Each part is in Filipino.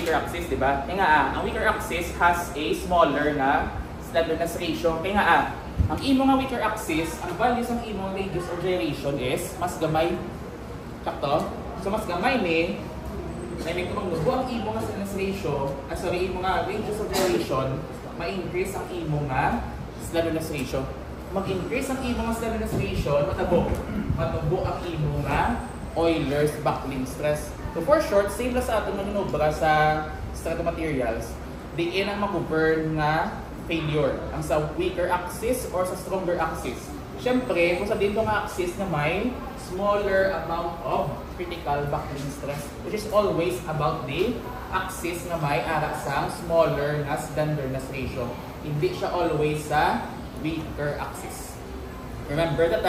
weaker axis, di ba? Kaya nga ang weaker axis has a smaller na slenderness ratio. Kaya nga ang imo nga weaker axis, ang values ng imo radius or gyration is mas gamay. Sakto? So mas gamay ni may tumangnubo ang imo nga slenderness ratio, imo nga radius of gyration, ma-increase ang imo nga slenderness ratio. Mag-increase ang imo nga slenderness ratio, matubo ang imo nga Euler's buckling stress. So for short, same lang sa ating manunobra sa stratomaterials, diin ang mag-burn nga failure. Ang sa weaker axis or sa stronger axis. Siyempre, kung sa dito nga axis na may smaller amount of critical buckling stress, which is always about the axis na may ara sa smaller na slenderness ratio. Hindi siya always sa weaker axis. Remember that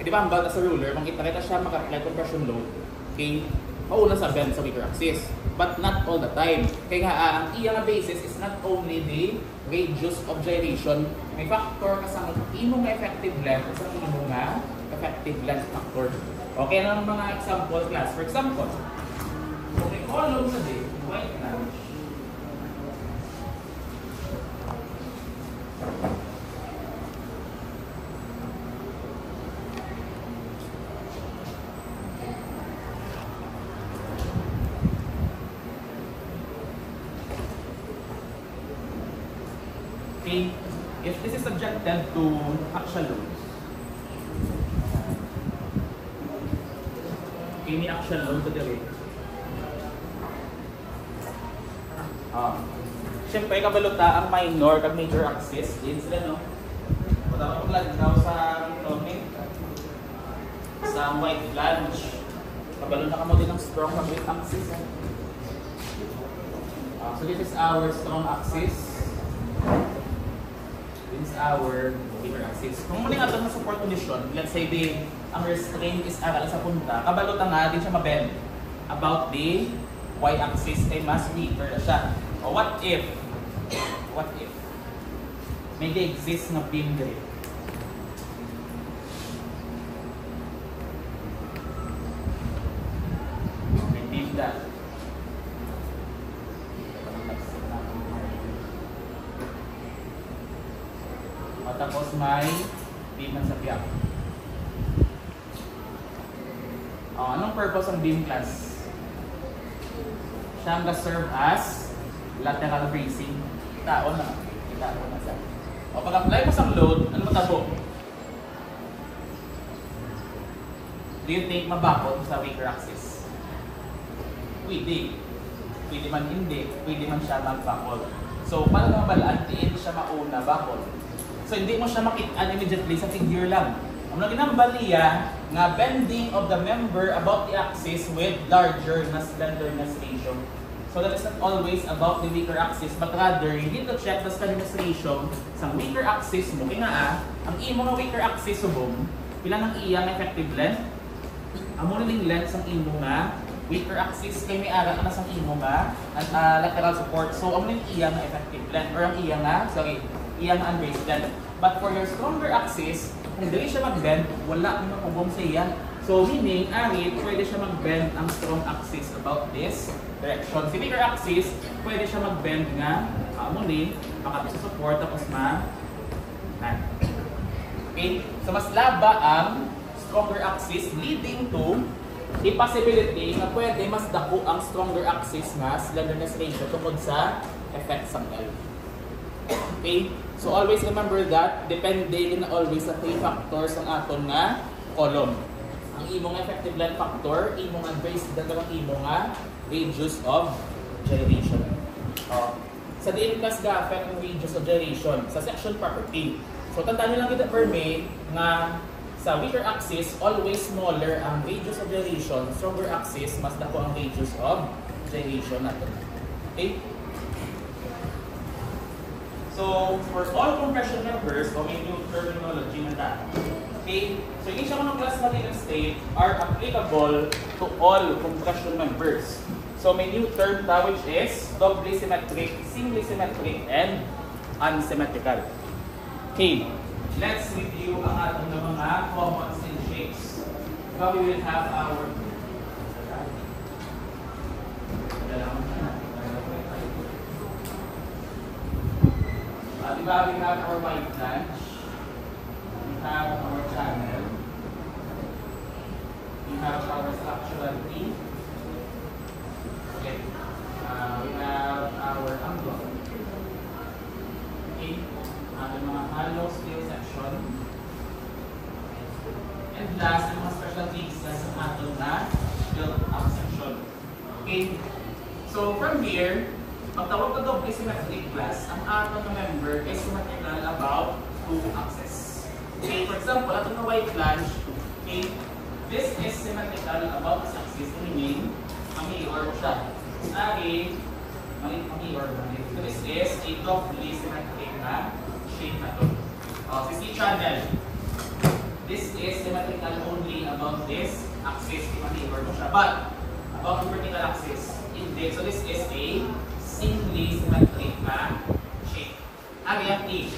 di ba ang bata sa ruler, makita siya maka-apply compression load, okay, mauna sa bend sa weaker axis. But not all the time. Kaya nga, ang iyang basis is not only the radius of gyration, may factor kasama imo nga effective length at sa imo nga effective length factor. Okay, ano ng mga example class? For example, kung may column na din, white flange, if this is subjected to axial loads, may axial load to dire. Siyempre, kabalota ang minor kag major axis, din sila, no? Wala ka paglagdaw sa cloning, sa white flange. Kabalota ka mo din ng strong kag weak axis. So this is our strong axis. This is our weaker axis. Kung muli nga ito na support condition, let's say ang restraint is aral sa punta, kabalota nga din siya mabend about the y-axis ay mas weaker na siya. O what if may exist na beam dito? May beam that. Tapos may beam sa piyak. Anong purpose ng beam class? Siya ang serve as lateral bracing. Itaon na siya. O pag-apply mo sa load, ano matabo? Do you think mabakot sa weaker axis? Pwede. Pwede man hindi. Pwede man siya magbakot. So, paano mabalaan? Diin siya mauna bakot. So, hindi mo siya makita immediately sa figure lang. Ang ginambal niya nga bending of the member about the axis with larger na slenderness ratio. So, that is not always about the weaker axis, but rather, you need to check the slenderness ratio sa weaker axis mo. Kaya nga, ang imo nga weaker axis subong, pila ng iyang effective length? Ang muna ng length ng imo nga weaker axis kay may ara na sa imo nga lateral support. So, ang muna ng iyang effective length or ang iyang iyang unbraced length. But for your stronger axis, kung dili siya mag-bend, wala mo makubong sa iya. So meaning, pwede siya mag-bend ang strong axis about this direction. Si weaker axis, pwede siya mag-bend nga, muli, makapit sa support, tapos okay? So mas laba ang stronger axis leading to the possibility na pwede mas dako ang stronger axis nga slenderness ratio tungkol sa effects ng L. Okay? So always remember that, depende na always sa 3 factors ang aton nga column. Ang imong effective length factor, imong unbraced length, ang imong nga radius of gyration. Sa diin kas ga-affect ang radius of gyration sa section property. So tandaan niyo lang kita perme nga sa weaker axis, always smaller ang radius of gyration, stronger axis, mas dako ang radius of gyration natin. Okay? So, for all compression members, may new terminology na tayo. Okay? So, yung siya ng class natin ng state are applicable to all compression members. So, may new term na which is doubly symmetric, singly symmetric, and unsymmetrical. Okay. Let's review ang ating mga commons and shapes. Now, we will have our Diba, we have our white branch, we have our channel, we have our structural tree, okay. We have our angle, okay. Yung mga hollow steel section, and last, yung mga special things na sa aton na built-up section, okay. So from here, pagtawag na double symmetric class, ang aton na member is symmetrical about two axes. Okay, for example, aton na white flange, okay, this is symmetrical about this axis, meaning, mag-i-or ko siya. Again, mag-i-or na. So this is a doubly symmetric na shape na to. CC channel, this is symmetrical only about this axis, mag-i-or ko siya. But, about the vertical axis, hindi. So this is a singly symmetric na shape. We have T.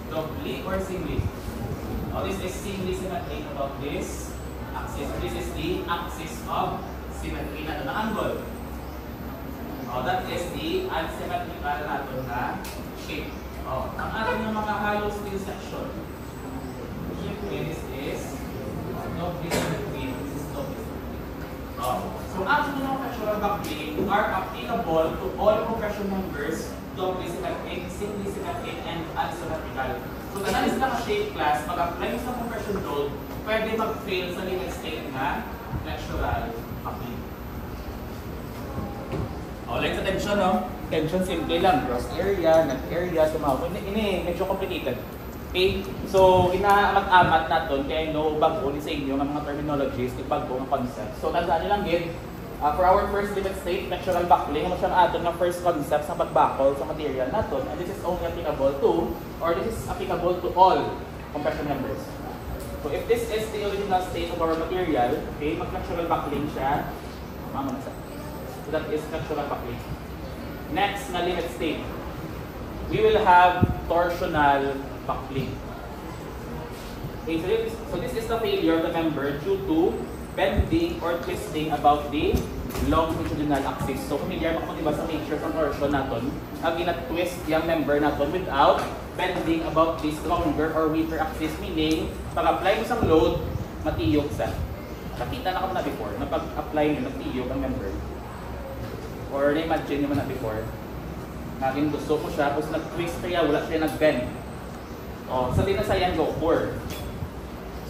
Doubly or singly? This is singly symmetric about this axis. This is the axis of symmetry na angle. That is the unsymmetrical natin na shape. Ang ating mga hollow steel section. Siyempre, this is doubly symmetric. This is doubly symmetric. So actually, mga fractional buckling are applicable to all compression members, doubly symmetric, singly symmetric, and unsymmetrical. So ganun sila ka-shape class, mag-apply sa compression load, pwede mag-fail sa limit state na fractional buckling. Like sa tension, no? Tension simple lang, cross area, net area, sumaw. Ini medyo complicated. Okay, so inaamat-amat natin kaya no bago ni sa inyo ng mga terminologies, bago ng concept. So tandaan niyo lang din, for our first limit state, fractional buckling, ano siyang aton ng first concept sa pagbakol sa material natin. And this is only applicable to, or this is applicable to all compression members. So if this is the original state of our material, okay, mag-fractional buckling siya. So that is fractional buckling. Next na limit state, we will have torsional buckling. Okay, so this is the failure of the member due to bending or twisting about the longitudinal axis. So familiar mo kung diba sa nature ng torsion natin, na gina-twist yung member natin without bending about the stronger or weaker axis, meaning pag-apply mo sa load, matiyog sa. Nakita na kamo na before, na pag-apply nyo, matiyog ang member. Or na-imagine nyo na before, naging gusto ko siya, tapos nag-twist kaya wala siya nag-bend. Sa tinasayan go, 4.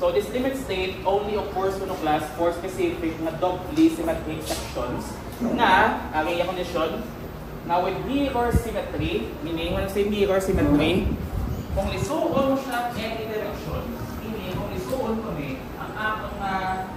So this limit state only occurs to class for specific na doubly symmetric sections na, ang iyong condition, na with mirror symmetry, meaning when I say mirror symmetry, kung lisuon mo siya any direction, meaning kung lisuon ko ni, ang atong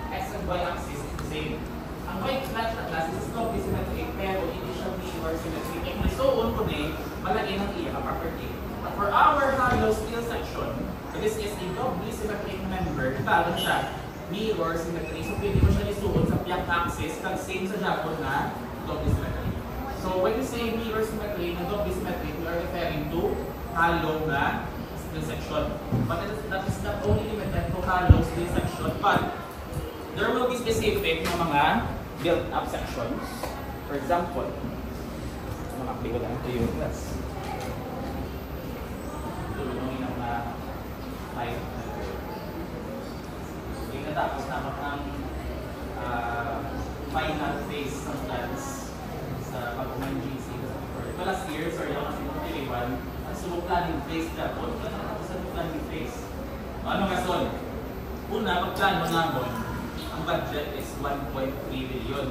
x and y axis is the same. Ang white flash na class is doubly symmetric, pero hindi siya mirror symmetry. Kung lisuon ko ni, malagay ng iyong property. But for our hollow steel section, this is a doubly symmetric member, parang siya mirror symmetry. So pwede mo siya isuon sa piyang axis, kang same sa Japon na doubly symmetry. So when you say mirror symmetry and doubly symmetry, we are referring to hollow na steel section. But that is not only limited to hollow steel section, but there will be specific na mga built-up sections. For example, mga play ko lang ito yung class. Tulungan ng type. Yung natapos naman ang final phase ng plans sa pag-uman GC. Ito last year, sorry ako kasi kung tiliwan, ang subok planning phase na po. Ito natapos sa planning phase. Ano nga sol? Una, pag-plano namin, ang budget is 1.3 billion.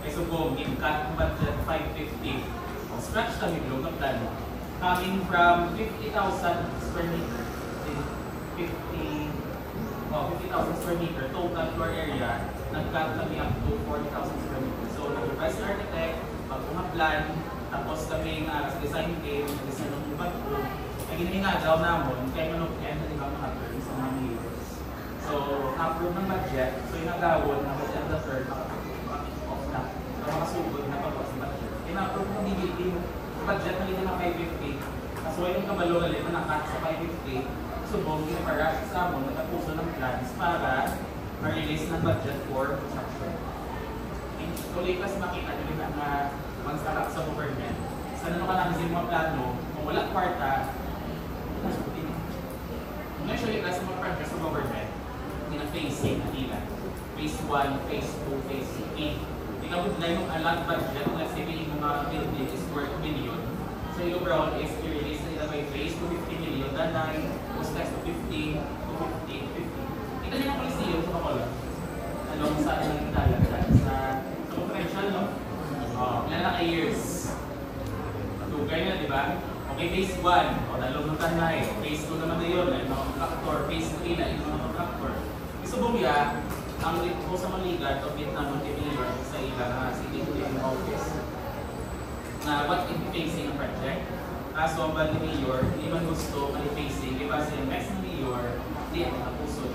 Ay subong, in-cut ang budget 550. Scratch kami bilog ng plano. Coming from 50,000 square meter, 50,000 square meter total floor area, nag-cut kami up to 40,000 square meter. So, nag-revise yung architect, mag-plan, tapos kami sa design game, design ng bago, naging nga daw namon, kaya manok-end na diba mga terms sa mga years. So, approve ng budget, so yung nagawon, na-budget the third, off na, so makasugod na pag-was ng budget. In-approve ng DBT, budget na nila ng 550, kaso yung kabalo ulit na nakat sa 550, subong yung para sa mo, nagkapuso ng plans para ma-release ng budget for construction. So, latest makita nyo rin ang pag-start sa government. Sana ka namin sa mga plano, kung wala kwarta, usually sa mga projects ng government, phasing na nila. Phase 1, Phase 2, Phase 3. Pinabudlay yung allot budget, let's say yung mga building is worth million. So yung overall is i-release na nila by phase to 50 million, danay, was next to 50, to 50, 50. Ito yung Coliseum sa Bacolod. Along sa Italia, sa conferential, no? Ilan na years. So, ganyan, di ba? Okay, phase 1, dalawang ng tanay. Phase 2 naman na yun, na yung mga contractor. Phase 3 na yung mga contractor. Gusto bumya, ang po sa Maliga, to Vietnam, Montevideo, sa ilang city building office. Na what is facing ang project? Kaso ang bali mayor, hindi man gusto mali-facing, di ba siya next na mayor, hindi ang nakapusod.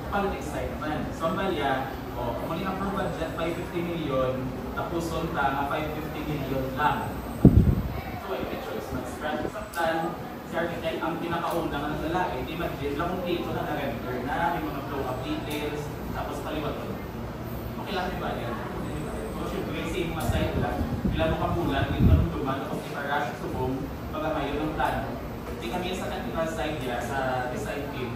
Politics tayo naman. So ang balya, kung mali ang per budget, 550 million, tapuson ta nga 550 million lang. So ay may choice, mag-spread sa plan, si architect ang pinakauna nga naglalaki, di mag-did lang kung dito na na-render na, may mga flow-up details, tapos kaliwat ko. Okay lang di ba yan? So syempre, same mga side lang, ilan mo kapulan, dito nung duman, tapos i-rush subong, pagkakayo ng plano. Hindi kami sa technical side niya, sa design team.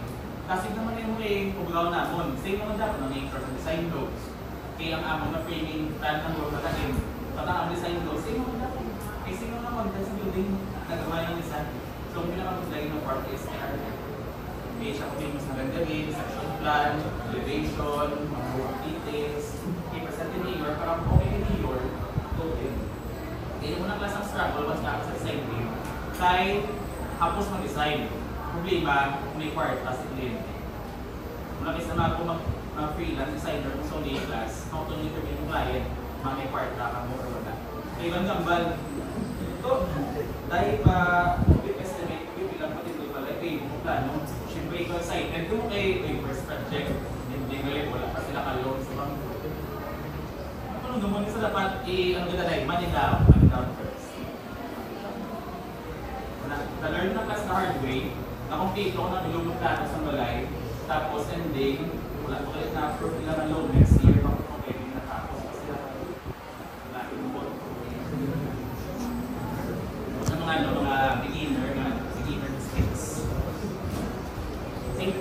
Kasi naman yung may kubraw namon, same naman dapat na nature sa design notes. Kaya ang amon na framing plan ng work natin, pata ang design notes, same naman dapat. Kaya same naman sa building, nagawa ng design. So ang pinaka-design ng part is architect. Kaya siya kung mas magandang section plan, elevation, mga work details, i-present in mayor, para kung okay in mayor, okay. Kaya yung unang class ng struggle, once na sa design team, kay hapos mag-design. Problema, may kwarta sa client. Mula kasi naman ako mag-freelance designer kung sa only class, kung ito yung yung client, may kwarta ka mo or wala. Kaya ibang gambal, ito, dahil estimate yung ilang patito pala, yung plano, siyempre ikaw excited, kung kayo yung first project, hindi galit, wala pa sila ka-loan sa bang ano naman sa dapat, ano kita dahil, money down first. Na-learn na class na hard way, na-complete ko na nilong plano sa balay, tapos ending, wala ko kalit na-approve nila ng loan next year, okay, natapos pa sila. Wala yung bot. Sa mga beginner mistakes. Okay.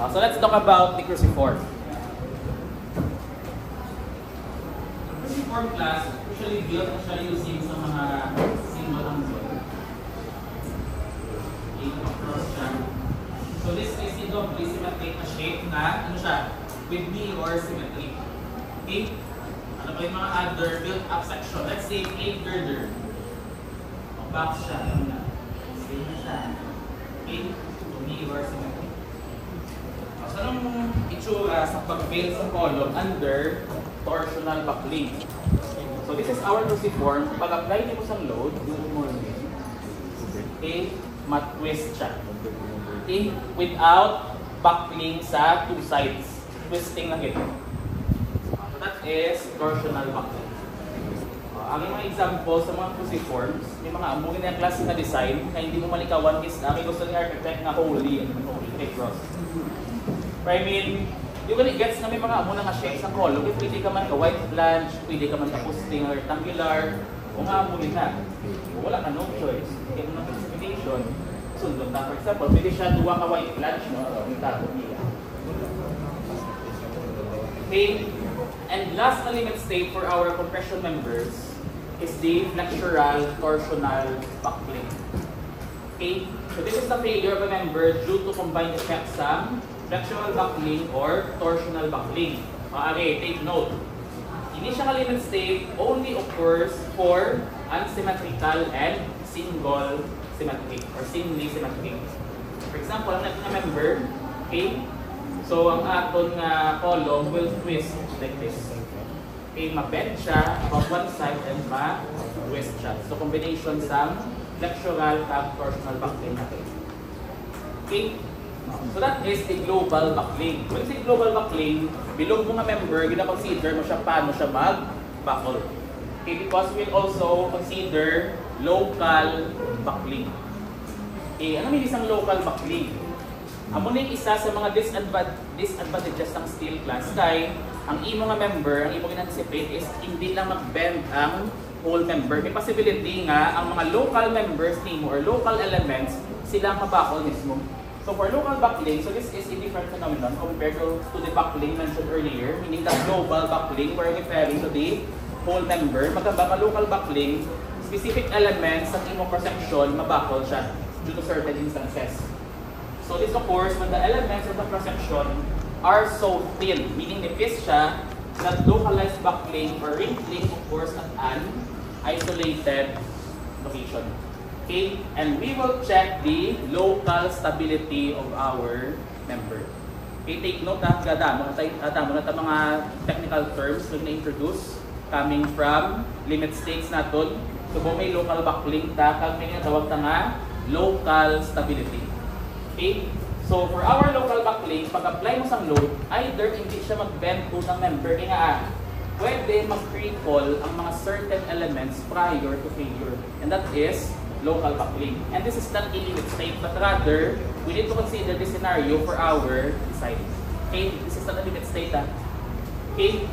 So let's talk about the cruciform. The cruciform class, usually built na siya using sa mga symbol ang so this is the symmetric na shape na, ano siya, with knee or symmetry. Okay? Ano pa yung mga other built-up section? Let's say plate girder. Box siya, ano na. Same na siya. Okay? So knee or symmetry. So anong itsura sa pag-build sa column under torsional buckling? So this is our cruciform. Pag-apply niyo sa load, okay, mat-twist siya. Okay? Without buckling sa two sides. Twisting lang ito. So that is torsional buckling. Ang mga example sa mga cruciforms, may mga amugin na klase na design na hindi mo malikawan is na may gusto ni architect na holy cross. But I mean, you can gets na may mga amo na shapes ng column. Pwede ka man ka white flange, pwede ka man ka posting or rectangular, o nga amugin na. Wala ka no choice. Kaya mo na specification. Sundot na, for example, pwede siya duwa ka white flange, no? Okay, and last na limit state for our compression members is the flexural torsional buckling. Okay, so this is the failure of a member due to combined effects ng flexural buckling or torsional buckling. Okay, take note. Initial limit state only occurs for unsymmetrical and single symmetric or singly symmetric. For example, ang natin na member, okay? So, ang aton na column will twist like this. Okay, ma-bend siya about one side and ma-twist siya. So, combination sa flexural and torsional buckling natin. Okay? So, that is the global buckling. When you say global buckling, bilog mo nga member, gina-consider mo siya paano siya mag-buckle. Okay, because we'll also consider local buckling. Eh, ano may isang local buckling? Amo na yung isa sa mga disadvantages ng steel class kay ang imo nga member, ang imo ginanticipate is hindi lang mag-bend ang whole member. May possibility nga ang mga local members nimo or local elements sila ang mabakol mismo. So for local buckling, so this is a different phenomenon compared to the buckling mentioned earlier, meaning that global buckling, we're referring to the whole member. Magkaba local buckling, specific elements sa imong cross-section, mabakol siya due to certain instances. So this occurs when the elements of the cross-section are so thin, meaning nipis siya, that localized buckling or wrinkling occurs at an isolated location. Okay? And we will check the local stability of our member. Okay, take note ha, gadamo na ta mga technical terms na introduce coming from limit states naton. So kung may local buckling ta, kag may tawag ta nga local stability. Okay? So for our local buckling, pag-apply mo sang load, either hindi siya mag-bend po ng member, kaya nga pwede mag-recall ang mga certain elements prior to failure. And that is local buckling. And this is not a limit state, but rather, we need to consider this scenario for our design. Okay? This is not a limit state. Okay?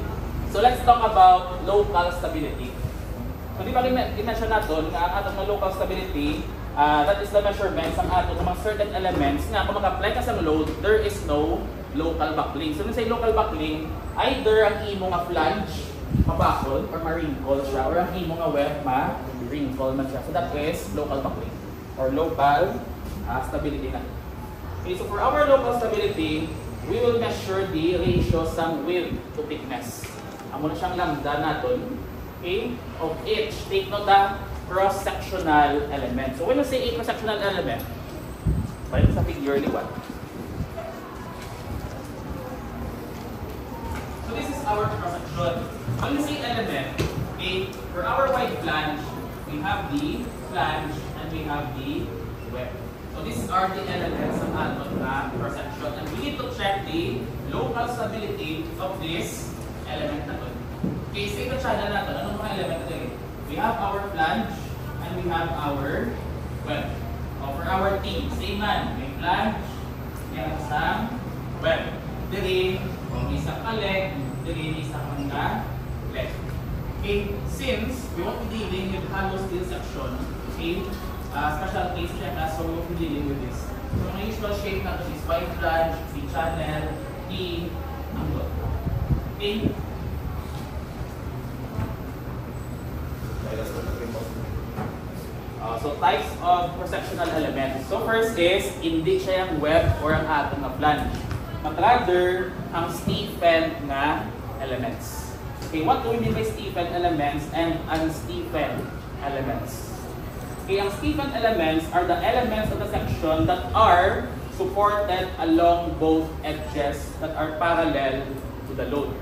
So let's talk about local stability. So di ba i-mention natin nga ang atong local stability, that is the measurements ng atong mga certain elements nga kung mag-apply ka sa load, there is no local buckling. So when say local buckling, either ang imo nga flange mabakol or ma-wrinkle siya, or ang imo nga web ma-wrinkle man siya. So that is local buckling or local stability na. Okay, so for our local stability, we will measure the ratio sa width to thickness. Amo na siyang lambda naton, okay, of each. Take note the cross-sectional element. So when you say a cross-sectional element, balik sa figure ni 1. So this is our cross-section. When you say element, okay, for our wide flange, we have the flange and we have the web. So these are the elements ng aton na cross-section. And we need to check the local stability of this element na to. Okay, say the channel natin. Anong mga element na dito? We have our flange and we have our web. For our team, same man. May flange, may isang web. Diri, may isang kaleg, diri, may isang leg. Okay, since we won't be dealing with hollow steel section, okay, special case check so we won't be dealing with this. So ang usual shape natin is Y flange, C channel, E, angle. Okay? So types of cross-sectional elements. So first is, hindi siya yung web or ang atong na flange. But rather, ang stiffened na elements. Okay, what do we mean by stiffened elements and unstiffened elements? Okay, ang stiffened elements are the elements of the section that are supported along both edges that are parallel to the load.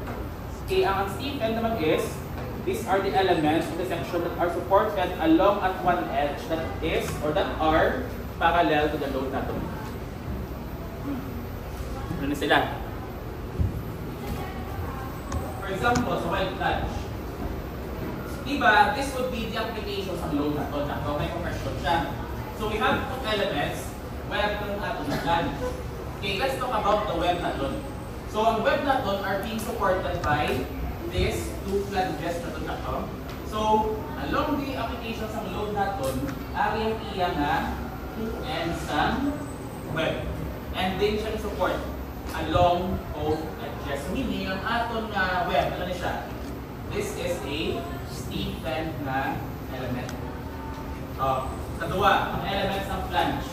Okay, ang unstiffened naman is, these are the elements of the section that are supported along at one edge that is or that are parallel to the load natin. Ano na sila? For example, sa wide flange. Diba, this would be the application sa load natin. Ako may compression siya. So we have two elements, web ng aton na flange. Okay, let's talk about the web natin. So ang web natin are being supported by these two flanges na ito. So, along the application sa load natin, ariyang iya nga two ends ng web. And then siya support along both edges. Meaning, ang aton nga web, ano na siya? This is a stiffened na element. Kadua, ang elements ng flange.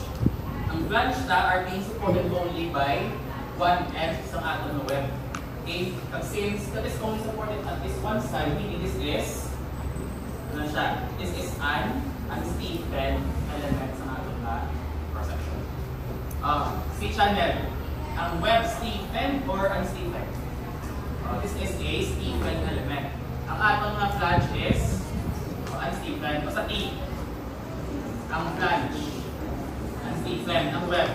Ang flange na are being supported only by one end sa aton na web. Okay, but since that is only supported at this one side, meaning this is, ano siya? This is an unstiffened element sa ating cross-section. C channel, ang web stiffened or unstiffened? This is a stiffened element. Ang atong na flange is unstiffened. Basta T, ang flange, unstiffened. Ang web,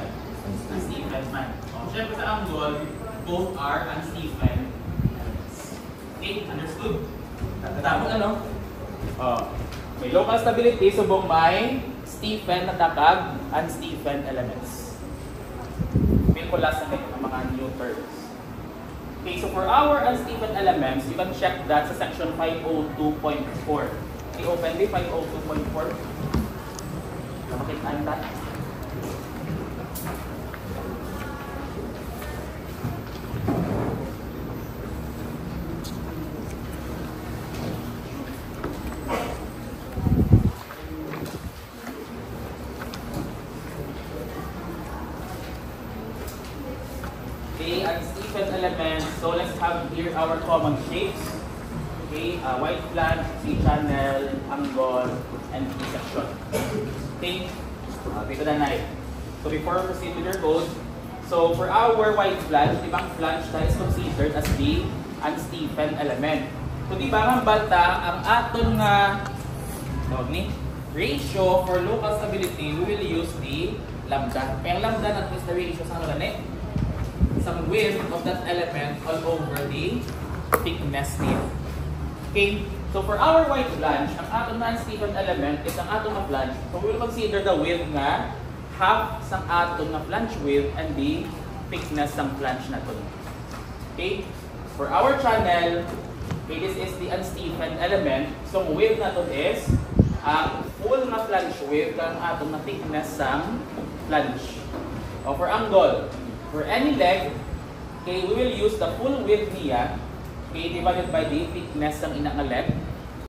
unstiffened man. Siyempre sa angle, both are unstiffened elements. Okay, understood? Tapos ano? May local stability, subong may stiffened na takag, unstiffened elements. Pilkulas na ng mga new terms. Okay, so for our unstiffened elements, you can check that sa section 502.4. I-open di 502.4. Makitaan ta. Okay, uneven elements. So let's have here our common shapes. Okay, white flange, C-channel, angle, and B-section. Okay, dito na na. So before we proceed with your code, so for our white flange, di ba ang flange na is considered as the unstephen element. So di ba ang bata, ang aton nga ratio for local stability, we will use the lambda. Kaya ang lambda natin is the ratio sa ano some width of that element all over the thickness niya. Okay, so for our white flange, ang atong non-stephen element is ang atong na flange. So we will consider the width nga half sang atong na flange width and the thickness ng flange natin. Okay, for our channel, okay, this is the unstephen element. So width natin is ang full na flange width ang atong na thickness sang flange. O for angle, for any leg, okay, we will use the full width niya, okay, divided by the thickness ng ina nga leg.